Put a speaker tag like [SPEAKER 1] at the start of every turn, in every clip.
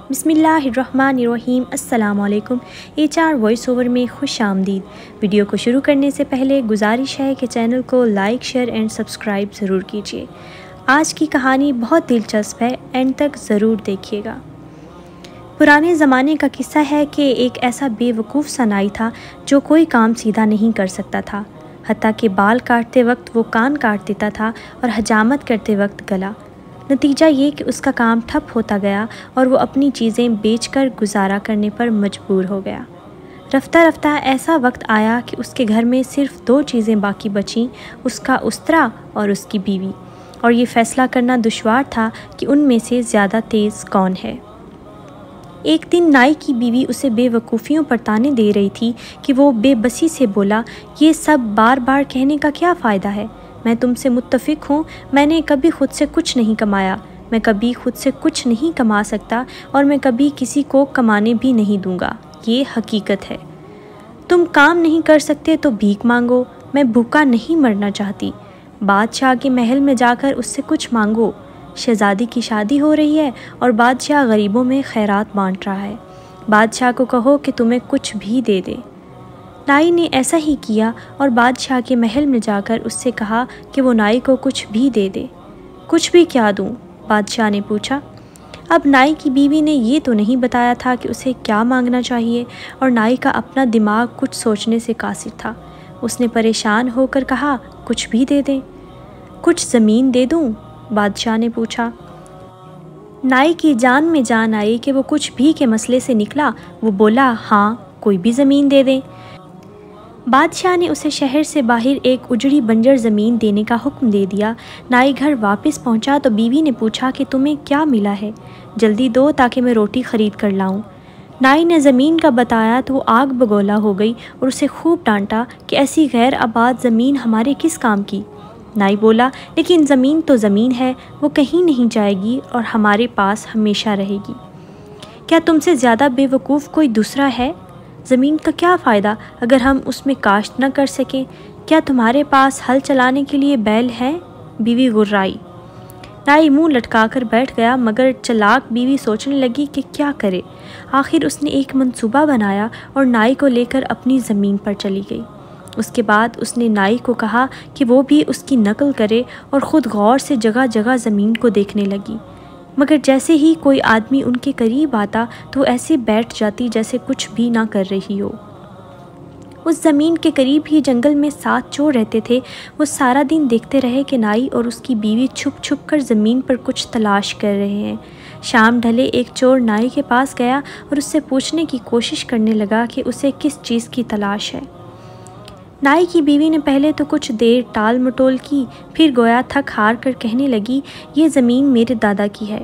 [SPEAKER 1] بسم اللہ الرحمن الرحیم۔ السلام علیکم۔ HR وائس اوور میں خوش آمدید۔ ویڈیو کو شروع کرنے سے پہلے گزارش ہے کہ چینل کو لائک، شیئر اینڈ سبسکرائب ضرور کیجیے۔ آج کی کہانی بہت دلچسپ ہے، اینڈ تک ضرور دیکھیے گا۔ پرانے زمانے کا قصہ ہے کہ ایک ایسا بے وقوف سا نائی تھا جو کوئی کام سیدھا نہیں کر سکتا تھا، حتیٰ کہ بال کاٹتے وقت وہ کان کاٹ دیتا تھا اور حجامت کرتے وقت گلا۔ نتیجہ یہ کہ اس کا کام ٹھپ ہوتا گیا اور وہ اپنی چیزیں بیچ کر گزارا کرنے پر مجبور ہو گیا۔ رفتہ رفتہ ایسا وقت آیا کہ اس کے گھر میں صرف 2 چیزیں باقی بچیں، اس کا استرا اور اس کی بیوی، اور یہ فیصلہ کرنا دشوار تھا کہ ان میں سے زیادہ تیز کون ہے۔ ایک دن نائی کی بیوی اسے بے وقوفیوں پر طعنے دے رہی تھی کہ وہ بے بسی سے بولا، یہ سب بار بار کہنے کا کیا فائدہ ہے؟ میں تم سے متفق ہوں، میں نے کبھی خود سے کچھ نہیں کمایا، میں کبھی خود سے کچھ نہیں کما سکتا اور میں کبھی کسی کو کمانے بھی نہیں دوں گا، یہ حقیقت ہے۔ تم کام نہیں کر سکتے تو بھیک مانگو، میں بھوکا نہیں مرنا چاہتی۔ بادشاہ کے محل میں جا کر اس سے کچھ مانگو، شہزادی کی شادی ہو رہی ہے اور بادشاہ غریبوں میں خیرات بانٹ رہا ہے، بادشاہ کو کہو کہ تمہیں کچھ بھی دے دے۔ نائی نے ایسا ہی کیا اور بادشاہ کے محل میں جا کر اس سے کہا کہ وہ نائی کو کچھ بھی دے دے۔ کچھ بھی کیا دوں؟ بادشاہ نے پوچھا۔ اب نائی کی بیوی نے یہ تو نہیں بتایا تھا کہ اسے کیا مانگنا چاہیے، اور نائی کا اپنا دماغ کچھ سوچنے سے قاصر تھا۔ اس نے پریشان ہو کر کہا، کچھ بھی دے دیں۔ کچھ زمین دے دوں؟ بادشاہ نے پوچھا۔ نائی کی جان میں جان آئی کہ وہ کچھ بھی کے مسئلے سے نکلا۔ وہ بولا، ہاں، کوئی بھی زمین دے دیں۔ بادشاہ نے اسے شہر سے باہر ایک اجڑی بنجر زمین دینے کا حکم دے دیا۔ نائی گھر واپس پہنچا تو بیوی نے پوچھا کہ تمہیں کیا ملا ہے؟ جلدی دو تاکہ میں روٹی خرید کر لاؤں۔ نائی نے زمین کا بتایا تو وہ آگ بگولا ہو گئی اور اسے خوب ڈانٹا کہ ایسی غیر آباد زمین ہمارے کس کام کی؟ نائی بولا، لیکن زمین تو زمین ہے، وہ کہیں نہیں جائے گی اور ہمارے پاس ہمیشہ رہے گی۔ کیا تم سے زیادہ بے وقوف کوئی دوسرا ہے؟ زمین کا کیا فائدہ اگر ہم اس میں کاشت نہ کر سکیں؟ کیا تمہارے پاس ہل چلانے کے لیے بیل ہیں؟ بیوی گرائی۔ نائی منہ لٹکا کر بیٹھ گیا، مگر چلاک بیوی سوچنے لگی کہ کیا کرے۔ آخر اس نے ایک منصوبہ بنایا اور نائی کو لے کر اپنی زمین پر چلی گئی۔ اس کے بعد اس نے نائی کو کہا کہ وہ بھی اس کی نقل کرے اور خود غور سے جگہ جگہ زمین کو دیکھنے لگی، مگر جیسے ہی کوئی آدمی ان کے قریب آتا تو وہ ایسے بیٹھ جاتی جیسے کچھ بھی نہ کر رہی ہو۔ اس زمین کے قریب ہی جنگل میں 7 چور رہتے تھے۔ وہ سارا دن دیکھتے رہے کہ نائی اور اس کی بیوی چھپ چھپ کر زمین پر کچھ تلاش کر رہے ہیں۔ شام ڈھلے ایک چور نائی کے پاس گیا اور اس سے پوچھنے کی کوشش کرنے لگا کہ اسے کس چیز کی تلاش ہے۔ نائی کی بیوی نے پہلے تو کچھ دیر ٹال مٹول کی، پھر گویا تھک ہار کر کہنے لگی، یہ زمین میرے دادا کی ہے،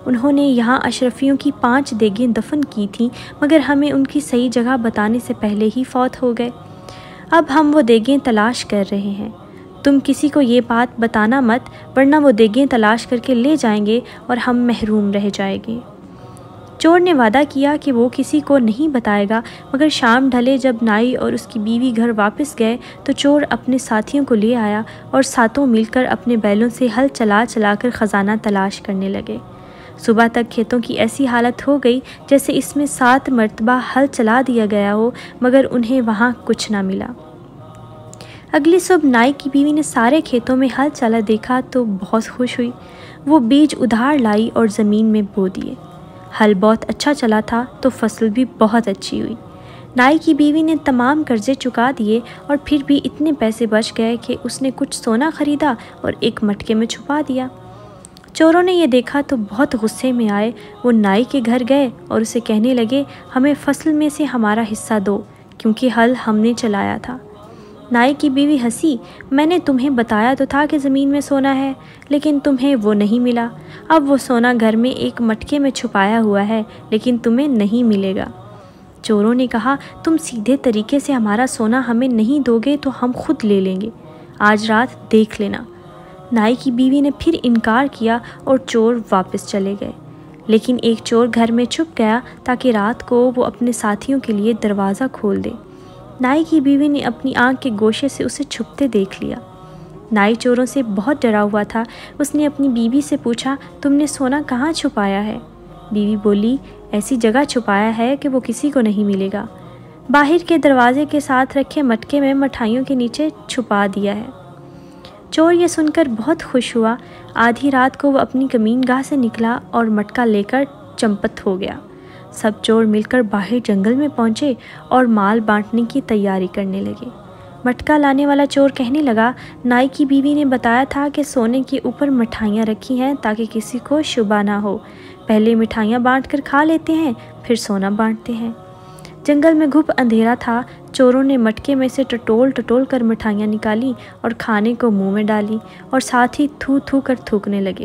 [SPEAKER 1] انہوں نے یہاں اشرفیوں کی 5 دیگیں دفن کی تھیں، مگر ہمیں ان کی صحیح جگہ بتانے سے پہلے ہی فوت ہو گئے۔ اب ہم وہ دیگیں تلاش کر رہے ہیں، تم کسی کو یہ بات بتانا مت، ورنہ وہ دیگیں تلاش کر کے لے جائیں گے اور ہم محروم رہ جائیں گے۔ چور نے وعدہ کیا کہ وہ کسی کو نہیں بتائے گا، مگر شام ڈھلے جب نائی اور اس کی بیوی گھر واپس گئے تو چور اپنے ساتھیوں کو لے آیا اور ساتوں مل کر اپنے بیلوں سے ہل چلا چلا کر خزانہ تلاش کرنے لگے۔ صبح تک کھیتوں کی ایسی حالت ہو گئی جیسے اس میں 7 مرتبہ ہل چلا دیا گیا ہو، مگر انہیں وہاں کچھ نہ ملا۔ اگلی صبح نائی کی بیوی نے سارے کھیتوں میں ہل چلا دیکھا تو بہت خوش ہوئی۔ وہ بیج ادھار لائی اور زمین میں بو دیے۔ ہل بہت اچھا چلا تھا تو فصل بھی بہت اچھی ہوئی۔ نائی کی بیوی نے تمام قرضے چکا دیے اور پھر بھی اتنے پیسے بچ گئے کہ اس نے کچھ سونا خریدا اور ایک مٹکے میں چھپا دیا۔ چوروں نے یہ دیکھا تو بہت غصے میں آئے۔ وہ نائی کے گھر گئے اور اسے کہنے لگے، ہمیں فصل میں سے ہمارا حصہ دو، کیونکہ ہل ہم نے چلایا تھا۔ نائی کی بیوی ہنسی، میں نے تمہیں بتایا تو تھا کہ زمین میں سونا ہے، لیکن تمہیں وہ نہیں ملا۔ اب وہ سونا گھر میں ایک مٹکے میں چھپایا ہوا ہے، لیکن تمہیں نہیں ملے گا۔ چوروں نے کہا، تم سیدھے طریقے سے ہمارا سونا ہمیں نہیں دو گے تو ہم خود لے لیں گے، آج رات دیکھ لینا۔ نائی کی بیوی نے پھر انکار کیا اور چور واپس چلے گئے، لیکن ایک چور گھر میں چھپ گیا تاکہ رات کو وہ اپنے ساتھیوں کے لیے دروازہ کھول دے۔ نائی کی بیوی نے اپنی آنکھ کے گوشے سے اسے چھپتے دیکھ لیا۔ نائی چوروں سے بہت ڈرا ہوا تھا۔ اس نے اپنی بیوی سے پوچھا، تم نے سونا کہاں چھپایا ہے؟ بیوی بولی ایسی جگہ چھپایا ہے کہ وہ کسی کو نہیں ملے گا، باہر کے دروازے کے ساتھ رکھے مٹکے میں مٹھائیوں کے نیچے چھپا دیا ہے۔ چور یہ سن کر بہت خوش ہوا۔ آدھی رات کو وہ اپنی کمین گاہ سے نکلا اور مٹکا لے کر چمپت ہو گیا۔ سب چور مل کر باہر جنگل میں پہنچے اور مال بانٹنے کی تیاری کرنے لگے۔ مٹکا لانے والا چور کہنے لگا نائی کی بیوی نے بتایا تھا کہ سونے کے اوپر مٹھائیاں رکھی ہیں تاکہ کسی کو شبہ نہ ہو، پہلے مٹھائیاں بانٹ کر کھا لیتے ہیں پھر سونا بانٹتے ہیں۔ جنگل میں گھپ اندھیرا تھا، چوروں نے مٹکے میں سے ٹٹول ٹٹول کر مٹھائیاں نکالی اور کھانے کو منہ میں ڈالی اور ساتھ ہی تھو تھو کر تھوکنے لگے۔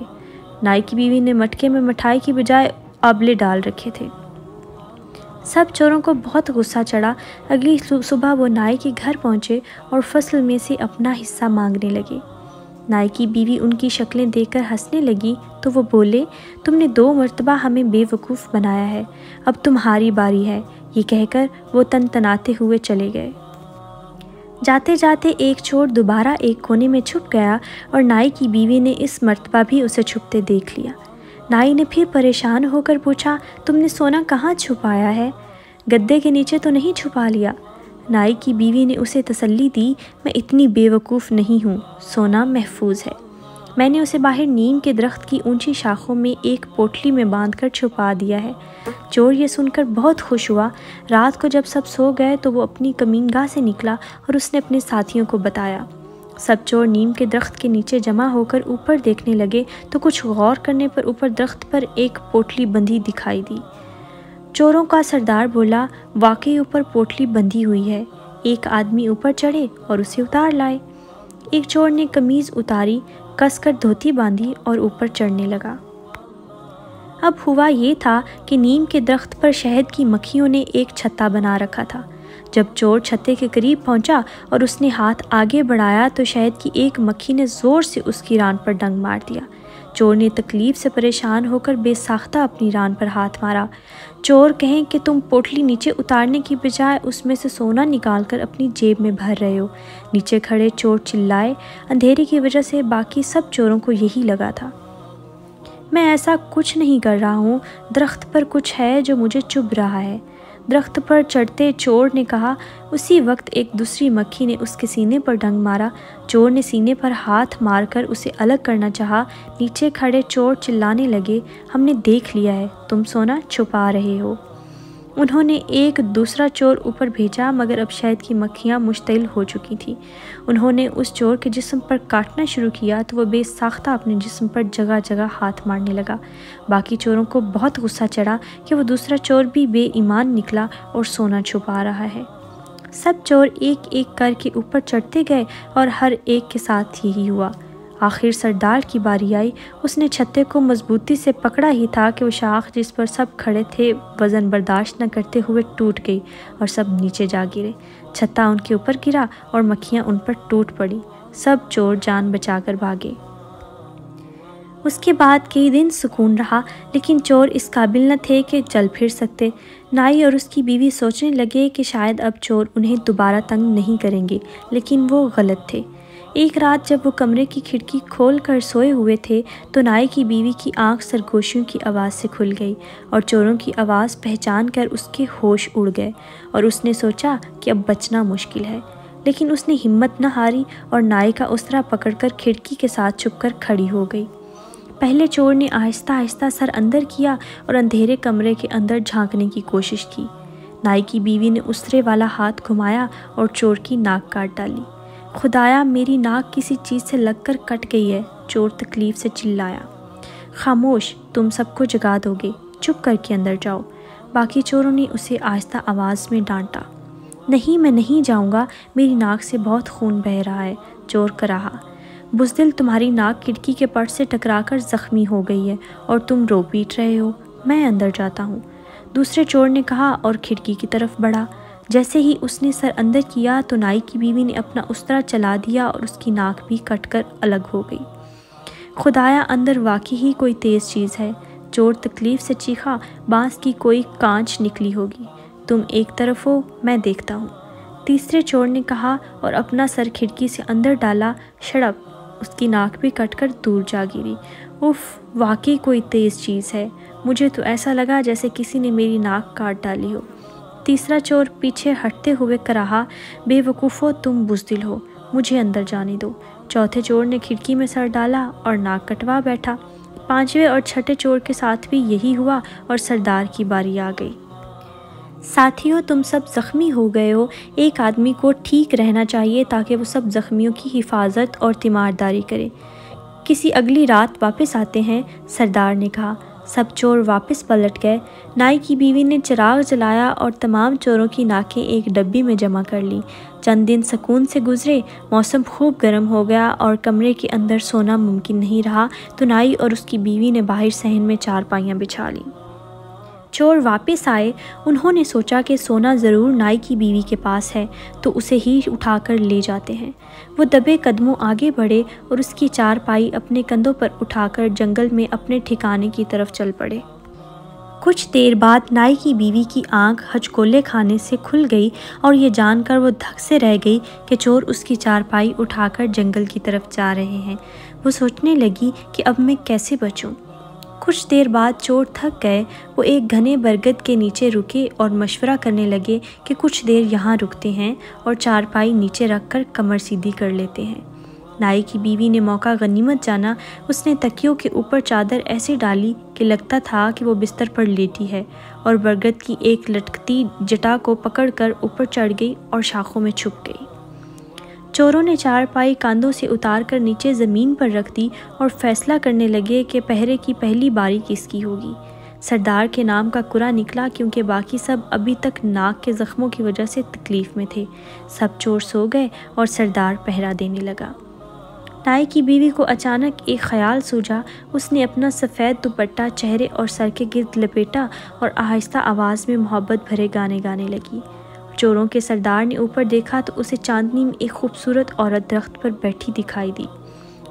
[SPEAKER 1] نائی کی بیوی نے مٹکے میں مٹھائی کی بجائے آبلے ڈال رکھے تھے۔ سب چوروں کو بہت غصہ چڑھا۔ اگلی صبح وہ نائی کے گھر پہنچے اور فصل میں سے اپنا حصہ مانگنے لگے۔ نائی کی بیوی ان کی شکلیں دیکھ کر ہنسنے لگی تو وہ بولے تم نے 2 مرتبہ ہمیں بے وقوف بنایا ہے، اب تمہاری باری ہے۔ یہ کہہ کر وہ تنتناتے ہوئے چلے گئے۔ جاتے جاتے ایک چور دوبارہ ایک کونے میں چھپ گیا اور نائی کی بیوی نے اس مرتبہ بھی اسے چھپتے دیکھ لیا۔ نائی نے پھر پریشان ہو کر پوچھا تم نے سونا کہاں چھپایا ہے؟ گدے کے نیچے تو نہیں چھپا لیا؟ نائی کی بیوی نے اسے تسلی دی میں اتنی بے وقوف نہیں ہوں، سونا محفوظ ہے، میں نے اسے باہر نیم کے درخت کی اونچی شاخوں میں ایک پوٹلی میں باندھ کر چھپا دیا ہے۔ چور یہ سن کر بہت خوش ہوا۔ رات کو جب سب سو گئے تو وہ اپنی کمین گاہ سے نکلا اور اس نے اپنے ساتھیوں کو بتایا۔ سب چور نیم کے درخت کے نیچے جمع ہو کر اوپر دیکھنے لگے تو کچھ غور کرنے پر اوپر درخت پر ایک پوٹلی بندھی دکھائی دی۔ چوروں کا سردار بولا واقعی اوپر پوٹلی بندھی ہوئی ہے، ایک آدمی اوپر چڑھے اور اسے اتار لائے۔ ایک چور نے قمیض اتاری، کس کر دھوتی باندھی اور اوپر چڑھنے لگا۔ اب ہوا یہ تھا کہ نیم کے درخت پر شہد کی مکھیوں نے ایک چھتا بنا رکھا تھا۔ جب چور چھتے کے قریب پہنچا اور اس نے ہاتھ آگے بڑھایا تو شہد کی ایک مکھی نے زور سے اس کی ران پر ڈنگ مار دیا۔ چور نے تکلیف سے پریشان ہو کر بے ساختہ اپنی ران پر ہاتھ مارا۔ چور کہیں کہ تم پوٹلی نیچے اتارنے کی بجائے اس میں سے سونا نکال کر اپنی جیب میں بھر رہے ہو۔ نیچے کھڑے چور چلائے۔ اندھیرے کی وجہ سے باقی سب چوروں کو یہی لگا تھا۔ میں ایسا کچھ نہیں کر رہا ہوں، درخت پر کچھ ہے جو مجھے چبھ رہا ہے۔ درخت پر چڑھتے چور نے کہا۔ اسی وقت ایک دوسری مکھی نے اس کے سینے پر ڈنگ مارا۔ چور نے سینے پر ہاتھ مار کر اسے الگ کرنا چاہا۔ نیچے کھڑے چور چلانے لگے ہم نے دیکھ لیا ہے، تم سونا چھپا رہے ہو۔ انہوں نے ایک دوسرا چور اوپر بھیجا مگر اب شہد کی مکھیاں مشتعل ہو چکی تھیں۔ انہوں نے اس چور کے جسم پر کاٹنا شروع کیا تو وہ بے ساختہ اپنے جسم پر جگہ جگہ ہاتھ مارنے لگا۔ باقی چوروں کو بہت غصہ چڑھا کہ وہ دوسرا چور بھی بے ایمان نکلا اور سونا چھپا رہا ہے۔ سب چور ایک ایک کر کے اوپر چڑھتے گئے اور ہر ایک کے ساتھ یہی ہوا۔ آخر سردار کی باری آئی۔ اس نے چھتے کو مضبوطی سے پکڑا ہی تھا کہ وہ شاخ جس پر سب کھڑے تھے وزن برداشت نہ کرتے ہوئے ٹوٹ گئی اور سب نیچے جا گرے۔ چھتا ان کے اوپر گرا اور مکھیاں ان پر ٹوٹ پڑی۔ سب چور جان بچا کر بھاگے۔ اس کے بعد کئی دن سکون رہا، لیکن چور اس قابل نہ تھے کہ چل پھر سکتے۔ نائی اور اس کی بیوی سوچنے لگے کہ شاید اب چور انہیں دوبارہ تنگ نہیں کریں گے، لیکن وہ غلط تھے۔ ایک رات جب وہ کمرے کی کھڑکی کھول کر سوئے ہوئے تھے تو نائی کی بیوی کی آنکھ سرگوشیوں کی آواز سے کھل گئی اور چوروں کی آواز پہچان کر اس کے ہوش اڑ گئے اور اس نے سوچا کہ اب بچنا مشکل ہے، لیکن اس نے ہمت نہ ہاری اور نائی کا اسرا پکڑ کر کھڑکی کے ساتھ چھپ کر کھڑی ہو گئی۔ پہلے چور نے آہستہ آہستہ سر اندر کیا اور اندھیرے کمرے کے اندر جھانکنے کی کوشش کی۔ نائی کی بیوی نے اسرے والا ہاتھ گھمایا اور چور کی ناک کاٹ ڈالی۔ خدایا میری ناک کسی چیز سے لگ کر کٹ گئی ہے، چور تکلیف سے چلایا۔ خاموش، تم سب کو جگا دو گے، چپ کر کے اندر جاؤ۔ باقی چوروں نے اسے آہستہ آواز میں ڈانٹا۔ نہیں میں نہیں جاؤں گا، میری ناک سے بہت خون بہہ رہا ہے، چور کراہا۔ بزدل تمہاری ناک کھڑکی کے پٹ سے ٹکرا کر زخمی ہو گئی ہے اور تم رو پیٹ رہے ہو، میں اندر جاتا ہوں، دوسرے چور نے کہا اور کھڑکی کی طرف بڑھا۔ جیسے ہی اس نے سر اندر کیا تو نائی کی بیوی نے اپنا اسرا چلا دیا اور اس کی ناک بھی کٹ کر الگ ہو گئی۔ خدایا اندر واقعی ہی کوئی تیز چیز ہے، چور تکلیف سے چیخا، بانس کی کوئی کانچ نکلی ہوگی، تم ایک طرف ہو میں دیکھتا ہوں۔ تیسرے چور نے کہا اور اپنا سر کھڑکی سے اندر ڈالا۔ شڑپ، اس کی ناک بھی کٹ کر دور جا گری۔ اف، واقعی کوئی تیز چیز ہے، مجھے تو ایسا لگا جیسے کسی نے میری ناک کاٹ ڈالی ہو۔ تیسرا چور پیچھے ہٹتے ہوئے کہا، بے وقوفو، تم بزدل ہو، مجھے اندر جانے دو۔ چوتھے چور نے کھڑکی میں سر ڈالا اور ناک کٹوا بیٹھا۔ پانچویں اور چھٹے چور کے ساتھ بھی یہی ہوا اور سردار کی باری آ گئی۔ ساتھیوں، تم سب زخمی ہو گئے ہو، ایک آدمی کو ٹھیک رہنا چاہیے تاکہ وہ سب زخمیوں کی حفاظت اور تیمارداری کرے۔ کسی اگلی رات واپس آتے ہیں، سردار نے کہا۔ سب چور واپس پلٹ گئے۔ نائی کی بیوی نے چراغ جلایا اور تمام چوروں کی ناکیں ایک ڈبی میں جمع کر لیں۔ چند دن سکون سے گزرے، موسم خوب گرم ہو گیا اور کمرے کے اندر سونا ممکن نہیں رہا، تو نائی اور اس کی بیوی نے باہر صحن میں چارپائیاں بچھا لیں۔ چور واپس آئے، انہوں نے سوچا کہ سونا ضرور نائی کی بیوی کے پاس ہے، تو اسے ہی اٹھا کر لے جاتے ہیں۔ وہ دبے قدموں آگے بڑھے اور اس کی چارپائی اپنے کندھوں پر اٹھا کر جنگل میں اپنے ٹھکانے کی طرف چل پڑے۔ کچھ دیر بعد نائی کی بیوی کی آنکھ ہچکولے کھانے سے کھل گئی اور یہ جان کر وہ دھک سے رہ گئی کہ چور اس کی چارپائی اٹھا کر جنگل کی طرف جا رہے ہیں۔ وہ سوچنے لگی کہ اب میں کیسے بچوں۔ کچھ دیر بعد چور تھک گئے، وہ ایک گھنے برگد کے نیچے رکے اور مشورہ کرنے لگے کہ کچھ دیر یہاں رکتے ہیں اور چارپائی نیچے رکھ کر کمر سیدھی کر لیتے ہیں۔ نائی کی بیوی نے موقع غنیمت جانا، اس نے تکیوں کے اوپر چادر ایسے ڈالی کہ لگتا تھا کہ وہ بستر پر لیٹی ہے، اور برگد کی ایک لٹکتی جٹا کو پکڑ کر اوپر چڑھ گئی اور شاخوں میں چھپ گئی۔ چوروں نے چارپائی کاندھوں سے اتار کر نیچے زمین پر رکھ دی اور فیصلہ کرنے لگے کہ پہرے کی پہلی باری کس کی ہوگی۔ سردار کے نام کا کرا نکلا کیونکہ باقی سب ابھی تک ناک کے زخموں کی وجہ سے تکلیف میں تھے۔ سب چور سو گئے اور سردار پہرا دینے لگا۔ نائی کی بیوی کو اچانک ایک خیال سوجا۔ اس نے اپنا سفید دوپٹہ چہرے اور سر کے گرد لپیٹا اور آہستہ آواز میں محبت بھرے گانے گانے لگی۔ چوروں کے سردار نے اوپر دیکھا تو اسے چاندنی میں ایک خوبصورت عورت درخت پر بیٹھی دکھائی دی۔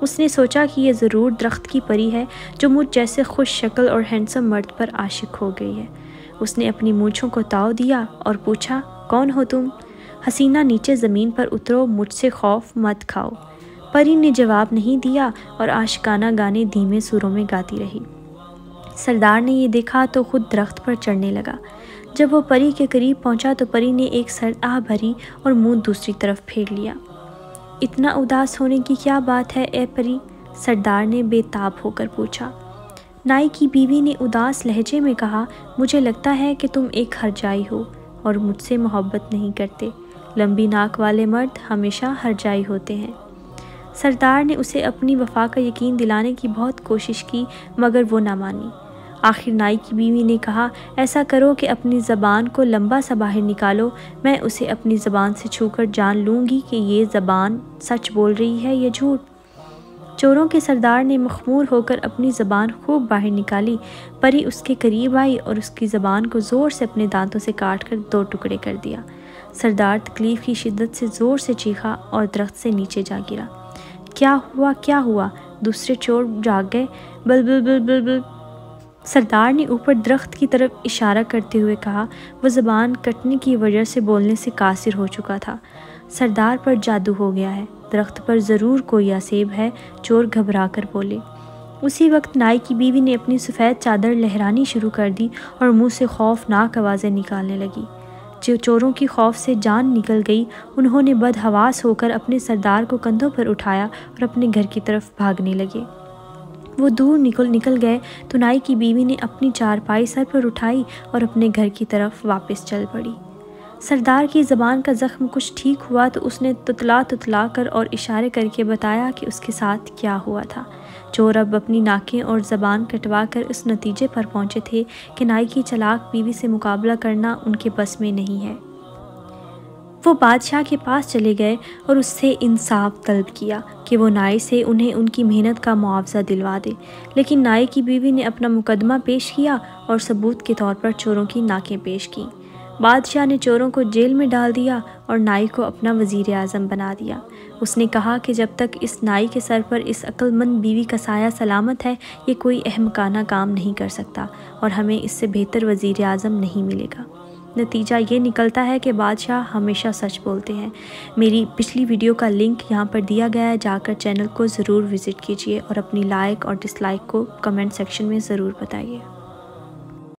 [SPEAKER 1] اس نے سوچا کہ یہ ضرور درخت کی پری ہے جو مجھ جیسے خوش شکل اور ہینڈسم مرد پر عاشق ہو گئی ہے۔ اس نے اپنی مونچھوں کو تاؤ دیا اور پوچھا، کون ہو تم؟ حسینہ، نیچے زمین پر اترو، مجھ سے خوف مت کھاؤ۔ پری نے جواب نہیں دیا اور عاشقانہ گانے دھیمے سروں میں گاتی رہی۔ سردار نے یہ دیکھا تو خود درخت پر چڑھنے لگا۔ جب وہ پری کے قریب پہنچا تو پری نے ایک سرد آہ بھری اور منہ دوسری طرف پھیر لیا۔ اتنا اداس ہونے کی کیا بات ہے اے پری؟ سردار نے بے تاب ہو کر پوچھا۔ نائی کی بیوی نے اداس لہجے میں کہا، مجھے لگتا ہے کہ تم ایک ہرجائی ہو اور مجھ سے محبت نہیں کرتے۔ لمبی ناک والے مرد ہمیشہ ہرجائی ہوتے ہیں۔ سردار نے اسے اپنی وفا کا یقین دلانے کی بہت کوشش کی مگر وہ نہ مانی۔ آخر نائی کی بیوی نے کہا، ایسا کرو کہ اپنی زبان کو لمبا سا باہر نکالو، میں اسے اپنی زبان سے چھو کر جان لوں گی کہ یہ زبان سچ بول رہی ہے یا جھوٹ۔ چوروں کے سردار نے مخمور ہو کر اپنی زبان خوب باہر نکالی۔ پری اس کے قریب آئی اور اس کی زبان کو زور سے اپنے دانتوں سے کاٹ کر 2 ٹکڑے کر دیا۔ سردار تکلیف کی شدت سے زور سے چیخا اور درخت سے نیچے جا گرا۔ کیا ہوا کیا ہوا؟ دوسرے چور جاگ گئے۔ بل بل بل بل بل۔ سردار نے اوپر درخت کی طرف اشارہ کرتے ہوئے کہا۔ وہ زبان کٹنے کی وجہ سے بولنے سے قاصر ہو چکا تھا۔ سردار پر جادو ہو گیا ہے، درخت پر ضرور کوئی آسیب ہے، چور گھبرا کر بولے۔ اسی وقت نائی کی بیوی نے اپنی سفید چادر لہرانی شروع کر دی اور منہ سے خوفناک آوازیں نکالنے لگی۔ جو چوروں کی خوف سے جان نکل گئی، انہوں نے بدحواس ہو کر اپنے سردار کو کندھوں پر اٹھایا اور اپنے گھر کی طرف بھاگنے لگے۔ وہ دور نکل گئے تو نائی کی بیوی نے اپنی چارپائی سر پر اٹھائی اور اپنے گھر کی طرف واپس چل پڑی۔ سردار کی زبان کا زخم کچھ ٹھیک ہوا تو اس نے تتلا کر اور اشارے کر کے بتایا کہ اس کے ساتھ کیا ہوا تھا۔ چور اب اپنی ناکیں اور زبان کٹوا کر اس نتیجے پر پہنچے تھے کہ نائی کی چلاک بیوی سے مقابلہ کرنا ان کے بس میں نہیں ہے۔ وہ بادشاہ کے پاس چلے گئے اور اس سے انصاف طلب کیا کہ وہ نائی سے انہیں ان کی محنت کا معاوضہ دلوا دے، لیکن نائی کی بیوی نے اپنا مقدمہ پیش کیا اور ثبوت کے طور پر چوروں کی ناکیں پیش کیں۔ بادشاہ نے چوروں کو جیل میں ڈال دیا اور نائی کو اپنا وزیر اعظم بنا دیا۔ اس نے کہا کہ جب تک اس نائی کے سر پر اس عقل مند بیوی کا سایہ سلامت ہے، یہ کوئی احمقانہ کام نہیں کر سکتا اور ہمیں اس سے بہتر وزیر اعظم نہیں ملے گا۔ نتیجہ یہ نکلتا ہے کہ بادشاہ ہمیشہ سچ بولتے ہیں۔ میری پچھلی ویڈیو کا لنک یہاں پر دیا گیا ہے، جا کر چینل کو ضرور وزٹ کیجیے اور اپنی لائک اور ڈس لائک کو کمنٹ سیکشن میں ضرور بتائیے۔